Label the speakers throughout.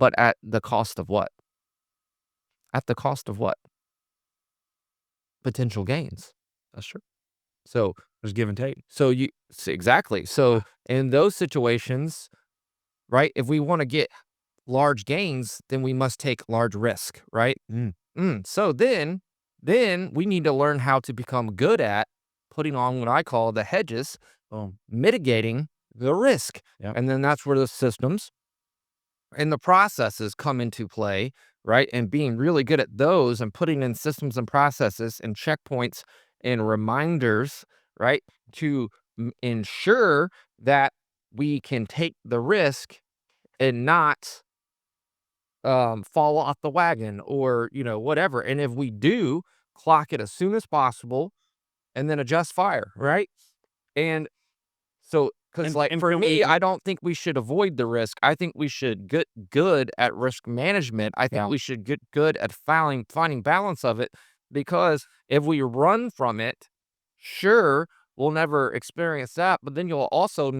Speaker 1: But at the cost of what? At the cost of what? Potential gains.
Speaker 2: That's true.
Speaker 1: So
Speaker 2: There's give and take.
Speaker 1: exactly. So in those situations, right, if we wanna get large gains, then we must take large risk, right?
Speaker 2: Mm.
Speaker 1: So then we need to learn how to become good at putting on what I call the hedges,
Speaker 2: Boom.
Speaker 1: mitigating the risk.
Speaker 2: Yep.
Speaker 1: And then that's where the systems and the processes come into play, right? And being really good at those and putting in systems and processes and checkpoints and reminders, right? To ensure that we can take the risk and not fall off the wagon or, whatever. And if we do, clock it as soon as possible and then adjust fire, right? And so, because like
Speaker 2: And
Speaker 1: for
Speaker 2: can
Speaker 1: me,
Speaker 2: we
Speaker 1: I don't think we should avoid the risk. I think we should get good at risk management. I think
Speaker 2: Yeah.
Speaker 1: we should get good at finding balance of it because if we run from it, sure, we'll never experience that, but then you'll also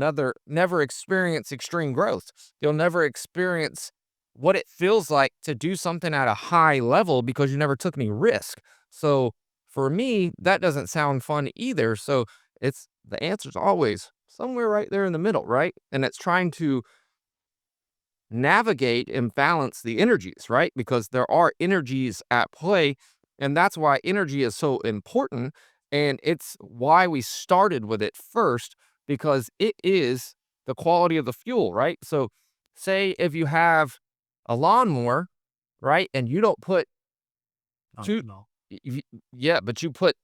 Speaker 1: never experience extreme growth. You'll never experience what it feels like to do something at a high level because you never took any risk. So for me, that doesn't sound fun either. So it's the answer's always somewhere right there in the middle, right? And it's trying to navigate and balance the energies, right? Because there are energies at play. And that's why energy is so important. And it's why we started with it first, because it is the quality of the fuel, right? So, say if you have a lawnmower, right? And you don't put two,
Speaker 2: no.
Speaker 1: yeah, but you put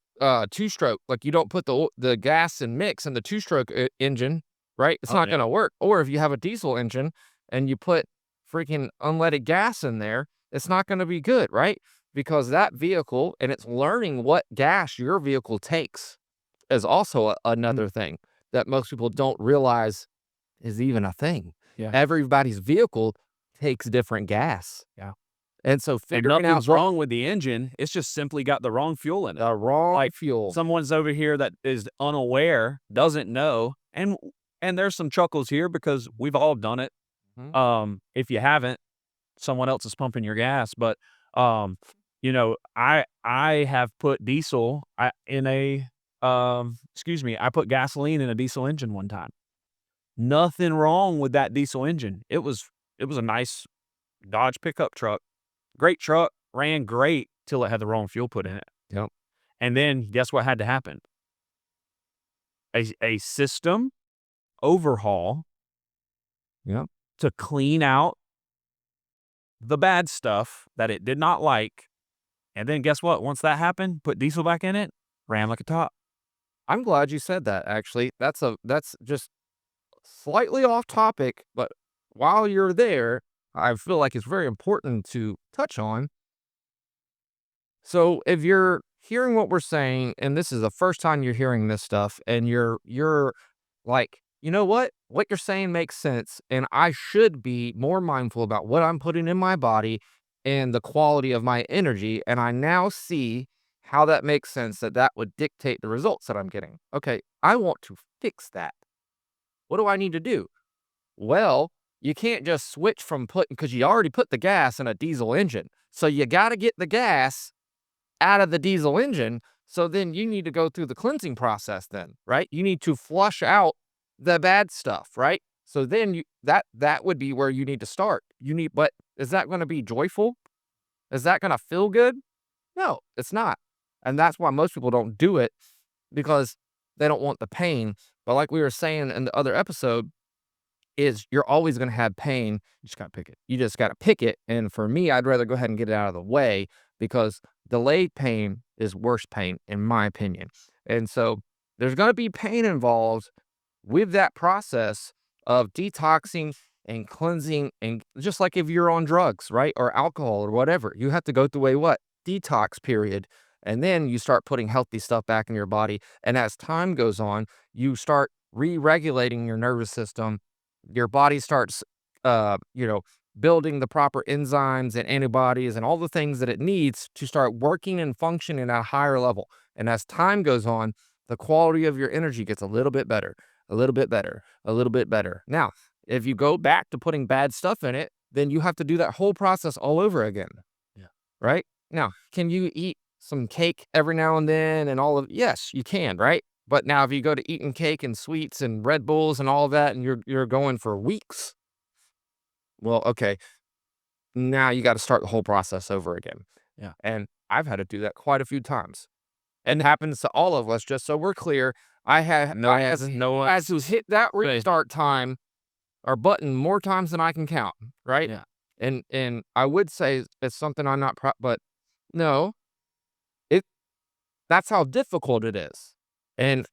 Speaker 1: two stroke, like you don't put the gas and mix in the two stroke engine, right? It's
Speaker 2: Oh
Speaker 1: not
Speaker 2: yeah.
Speaker 1: going to work. Or if you have a diesel engine and you put freaking unleaded gas in there, it's not going to be good, right? Because that vehicle and it's learning what gas your vehicle takes is also
Speaker 2: Mm.
Speaker 1: another thing that most people don't realize is even a thing.
Speaker 2: Yeah.
Speaker 1: Everybody's vehicle takes different gas.
Speaker 2: Yeah.
Speaker 1: And so
Speaker 2: And
Speaker 1: figuring out
Speaker 2: nothing's wrong with the engine. It's just simply got the wrong fuel in it.
Speaker 1: the wrong
Speaker 2: Like
Speaker 1: fuel.
Speaker 2: someone's over here that is unaware, doesn't know, and there's some chuckles here because we've all done it.
Speaker 1: Mhm.
Speaker 2: If you haven't, someone else is pumping your gas, but um, I have put diesel in a excuse me, I put gasoline in a diesel engine one time. Nothing wrong with that diesel engine. It was a nice Dodge pickup truck. Great truck, ran great till it had the wrong fuel put in it.
Speaker 1: Yep.
Speaker 2: And then guess what had to happen? A system overhaul
Speaker 1: Yep.
Speaker 2: to clean out the bad stuff that it did not like. And then guess what? Once that happened, put diesel back in it, ran like a top.
Speaker 1: I'm glad you said that, actually. That's just slightly off topic, but while you're there, I feel like it's very important to touch on. So, if you're hearing what we're saying, and this is the first time you're hearing this stuff, and you're like, "You know what? What you're saying makes sense, and I should be more mindful about what I'm putting in my body and the quality of my energy," and I now see how that makes sense, that would dictate the results that I'm getting. Okay, I want to fix that. What do I need to do? Well, you can't just switch from putting, because you already put the gas in a diesel engine. So you got to get the gas out of the diesel engine. So then you need to go through the cleansing process then, right? You need to flush out the bad stuff, right? So then that would be where you need to start. But is that going to be joyful? Is that going to feel good? No, it's not. And that's why most people don't do it, because they don't want the pain. But like we were saying in the other episode, is you're always gonna have pain. You just gotta pick it. You just gotta pick it, and for me, I'd rather go ahead and get it out of the way, because delayed pain is worse pain, in my opinion. And so, there's gonna be pain involved with that process of detoxing and cleansing, and just like if you're on drugs, right, or alcohol or whatever, you have to go through a what? Detox period, and then you start putting healthy stuff back in your body, and as time goes on, you start re-regulating your nervous system. Your body starts, uh, you know, building the proper enzymes and antibodies and all the things that it needs to start working and functioning at a higher level. And as time goes on, the quality of your energy gets a little bit better, a little bit better, a little bit better. Now, if you go back to putting bad stuff in it, then you have to do that whole process all over again.
Speaker 2: Yeah.
Speaker 1: Right? Now, can you eat some cake every now and then and all of yes, you can, right? But now if you go to eating cake and sweets and Red Bulls and all that and you're going for weeks, well, okay, now you gotta start the whole process over again.
Speaker 2: Yeah.
Speaker 1: And I've had to do that quite a few times. And it happens to all of us, just so we're clear. I has no as who's hit that restart time or button more times than I can count, right?
Speaker 2: Yeah.
Speaker 1: And I would say it's something I'm not proud, but no, it that's how difficult it is. And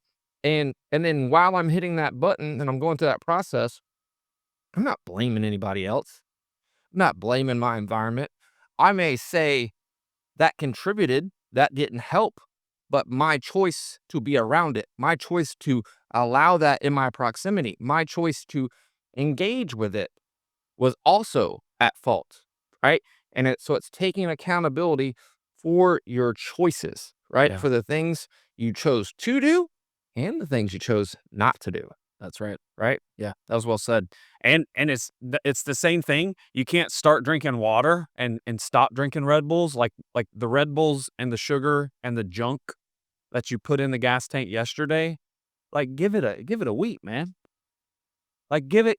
Speaker 1: and then while I'm hitting that button and I'm going through that process, I'm not blaming anybody else. I'm not blaming my environment. I may say that contributed, that didn't help, but my choice to be around it, my choice to allow that in my proximity, my choice to engage with it was also at fault, right? And so it's taking accountability for your choices, right?
Speaker 2: Yeah.
Speaker 1: For the things you chose to do and the things you chose not to do,
Speaker 2: That's right.
Speaker 1: right?
Speaker 2: Yeah, that was well said. And it's the same thing. You can't start drinking water and stop drinking Red Bulls, like the Red Bulls and the sugar and the junk that you put in the gas tank yesterday. Like give it a week, man. Like give it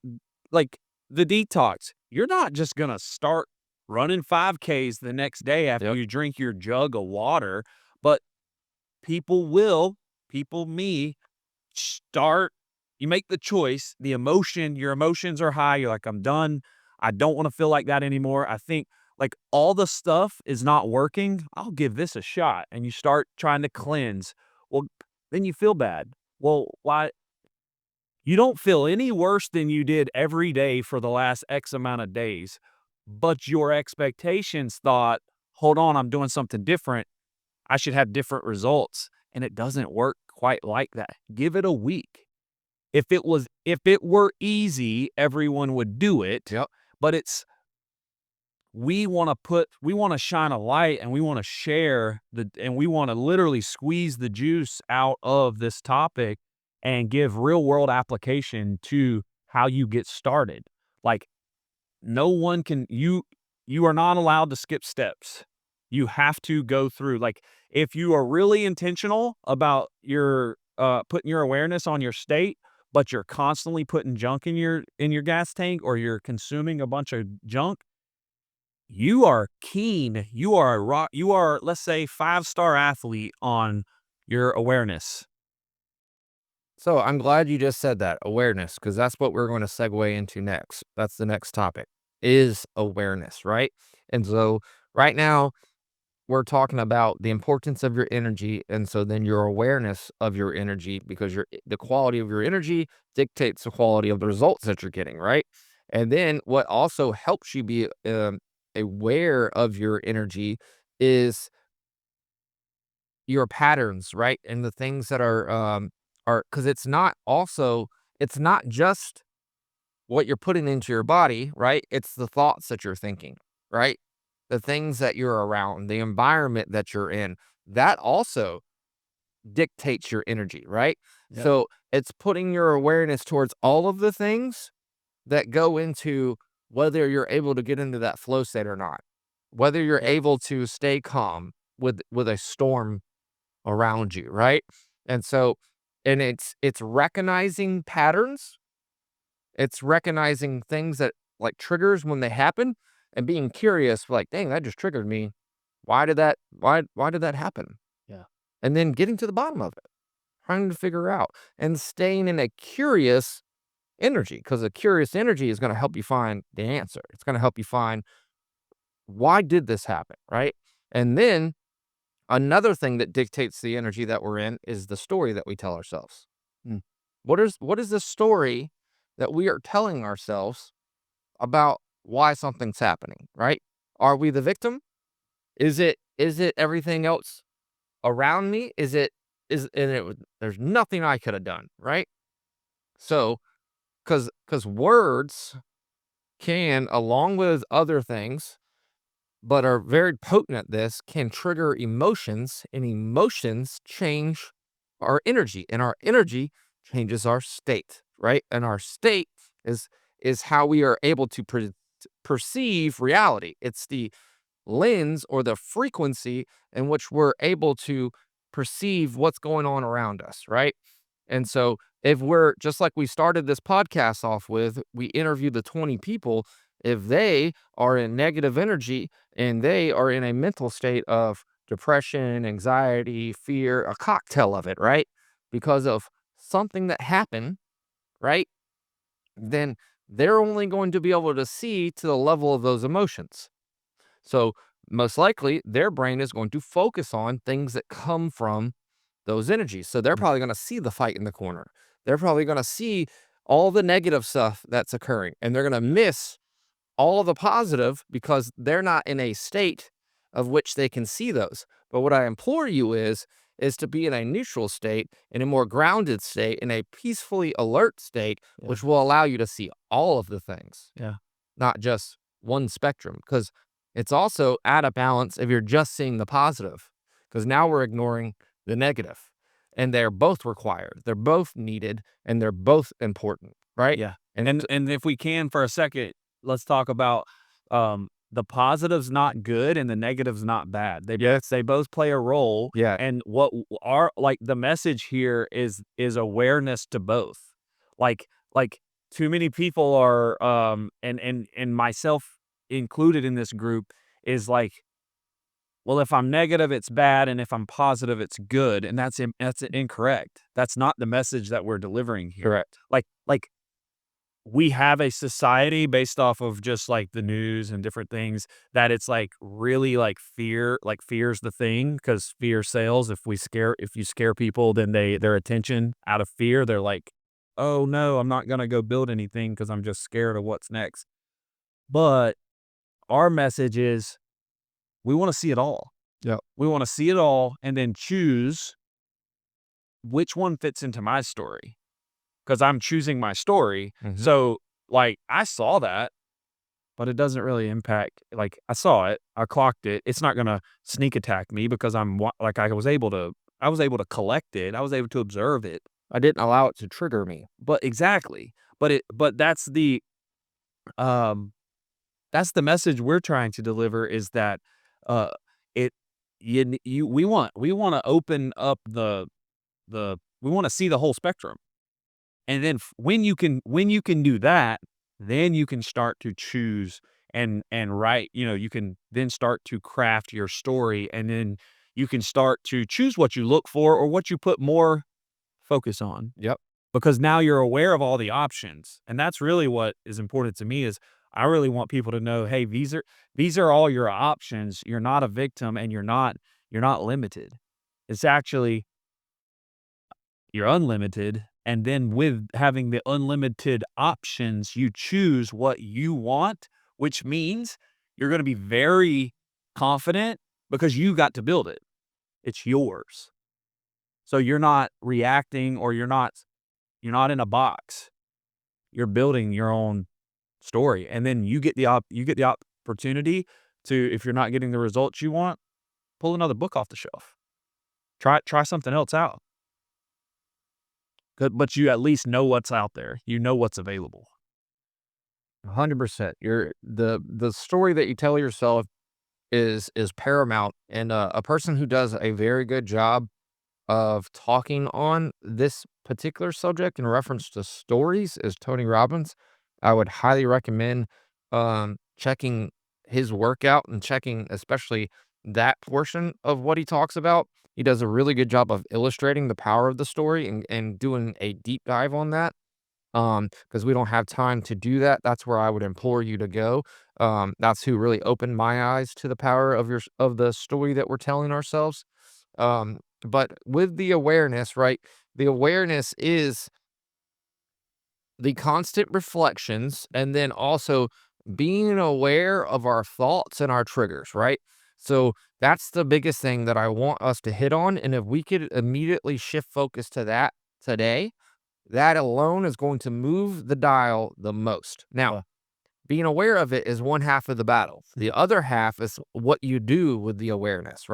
Speaker 2: like the detox. You're not just gonna start running 5Ks the next day after
Speaker 1: Yep.
Speaker 2: you drink your jug of water, but people will, people me start you make the choice, your emotions are high, you're like, "I'm done. I don't wanna feel like that anymore. I think, like, all the stuff is not working. I'll give this a shot," and you start trying to cleanse. Well, then you feel bad. Well, why you don't feel any worse than you did every day for the last X amount of days, but your expectations thought, "Hold on, I'm doing something different. I should have different results," and it doesn't work quite like that. Give it a week. If it were easy, everyone would do it,
Speaker 1: Yep.
Speaker 2: but we wanna shine a light and we wanna share and we wanna literally squeeze the juice out of this topic and give real world application to how you get started. Like, no one can you are not allowed to skip steps. You have to go through, like, if you are really intentional about your, putting your awareness on your state, but you're constantly putting junk in your gas tank or you're consuming a bunch of junk, you are keen. You are, let's say, five-star athlete on your awareness.
Speaker 1: So I'm glad you just said that awareness, because that's what we're going to segue into next. That's the next topic is awareness, right? And so right now we're talking about the importance of your energy. And so then your awareness of your energy, because the quality of your energy dictates the quality of the results that you're getting, right? And then what also helps you be aware of your energy is your patterns, right? And the things that are because it's not just what you're putting into your body, right? It's the thoughts that you're thinking, right? The things that you're around, the environment that you're in, that also dictates your energy, right?
Speaker 2: Yep.
Speaker 1: So it's putting your awareness towards all of the things that go into whether you're able to get into that flow state or not, whether you're
Speaker 2: Yep.
Speaker 1: able to stay calm with a storm around you, right? And so, and it's recognizing patterns, it's recognizing things that like triggers when they happen and being curious, like, dang, that just triggered me. Why did that happen?
Speaker 2: Yeah.
Speaker 1: And then getting to the bottom of it, trying to figure out and staying in a curious energy, because a curious energy is going to help you find the answer. It's going to help you find why did this happen, right? And then another thing that dictates the energy that we're in is the story that we tell ourselves.
Speaker 2: Mm.
Speaker 1: What is the story that we are telling ourselves about why something's happening, right? Are we the victim? Is it everything else around me? There's nothing I could have done, right? So, cuz words can, along with other things, but are very potent at this, can trigger emotions, and emotions change our energy, and our energy changes our state, right? And our state is how we are able to perceive reality. It's the lens or the frequency in which we're able to perceive what's going on around us, right? And so, if we're just like we started this podcast off with, we interview the 20 people. If they are in negative energy and they are in a mental state of depression, anxiety, fear, a cocktail of it, right? Because of something that happened, right? Then they're only going to be able to see to the level of those emotions. So, most likely, their brain is going to focus on things that come from those energies. So, they're probably going to see the fight in the corner. They're probably going to see all the negative stuff that's occurring, and they're going to miss all of the positive because they're not in a state of which they can see those. But what I implore you is to be in a neutral state, in a more grounded state, in a peacefully alert state,
Speaker 2: Yeah.
Speaker 1: which will allow you to see all of the things,
Speaker 2: Yeah.
Speaker 1: not just one spectrum. Because it's also out of balance if you're just seeing the positive, because now we're ignoring the negative, and they're both required, they're both needed, and they're both important, right?
Speaker 2: Yeah.
Speaker 1: And
Speaker 2: And if we can for a second, let's talk about the positive's not good and the negative's not bad.
Speaker 1: yes,
Speaker 2: They both play a role.
Speaker 1: yeah,
Speaker 2: And what are like the message here is awareness to both. Like too many people are and myself included in this group is like, well, if I'm negative, it's bad, and if I'm positive, it's good, and that's incorrect. That's not the message that we're delivering here.
Speaker 1: correct.
Speaker 2: Like we have a society based off of just like the news and different things that it's like really like fear's the thing because fear sells. If you scare people, then their attention out of fear, they're like, oh no, I'm not gonna go build anything because I'm just scared of what's next. But our message is we want to see it all.
Speaker 1: Yep.
Speaker 2: We want to see it all and then choose which one fits into my story. Because I'm choosing my story.
Speaker 1: Mhm.
Speaker 2: So, like, I saw that, but it doesn't really impact. Like, I saw it, I clocked it. It's not gonna sneak attack me because like I was able to collect it. I was able to observe it.
Speaker 1: I didn't allow it to trigger me.
Speaker 2: But exactly. But um that's the message we're trying to deliver is that uh it you we want to open up the we want to see the whole spectrum. And then when you can do that, then you can start to choose and write, you can then start to craft your story, and then you can start to choose what you look for or what you put more focus on.
Speaker 1: Yep.
Speaker 2: Because now you're aware of all the options. And that's really what is important to me is I really want people to know, hey, these are all your options. You're not a victim and you're not limited. It's actually you're unlimited. And then with having the unlimited options, you choose what you want, which means you're going to be very confident because you got to build it. It's yours. So you're not reacting or you're not in a box. You're building your own story. And then you get the opportunity to, if you're not getting the results you want, pull another book off the shelf. Try something else out. But you at least know what's out there. You know what's available.
Speaker 1: 100%. The story that you tell yourself is paramount, and a person who does a very good job of talking on this particular subject in reference to stories is Tony Robbins. I would highly recommend checking his workout and checking especially that portion of what he talks about. He does a really good job of illustrating the power of the story and doing a deep dive on that. Because we don't have time to do that. That's where I would implore you to go. That's who really opened my eyes to the power of the story that we're telling ourselves. But with the awareness, right? The awareness is the constant reflections and then also being aware of our thoughts and our triggers, right? So that's the biggest thing that I want us to hit on. And if we could immediately shift focus to that today, that alone is going to move the dial the most. Now, being aware of it is one half of the battle. The other half is what you do with the awareness, right?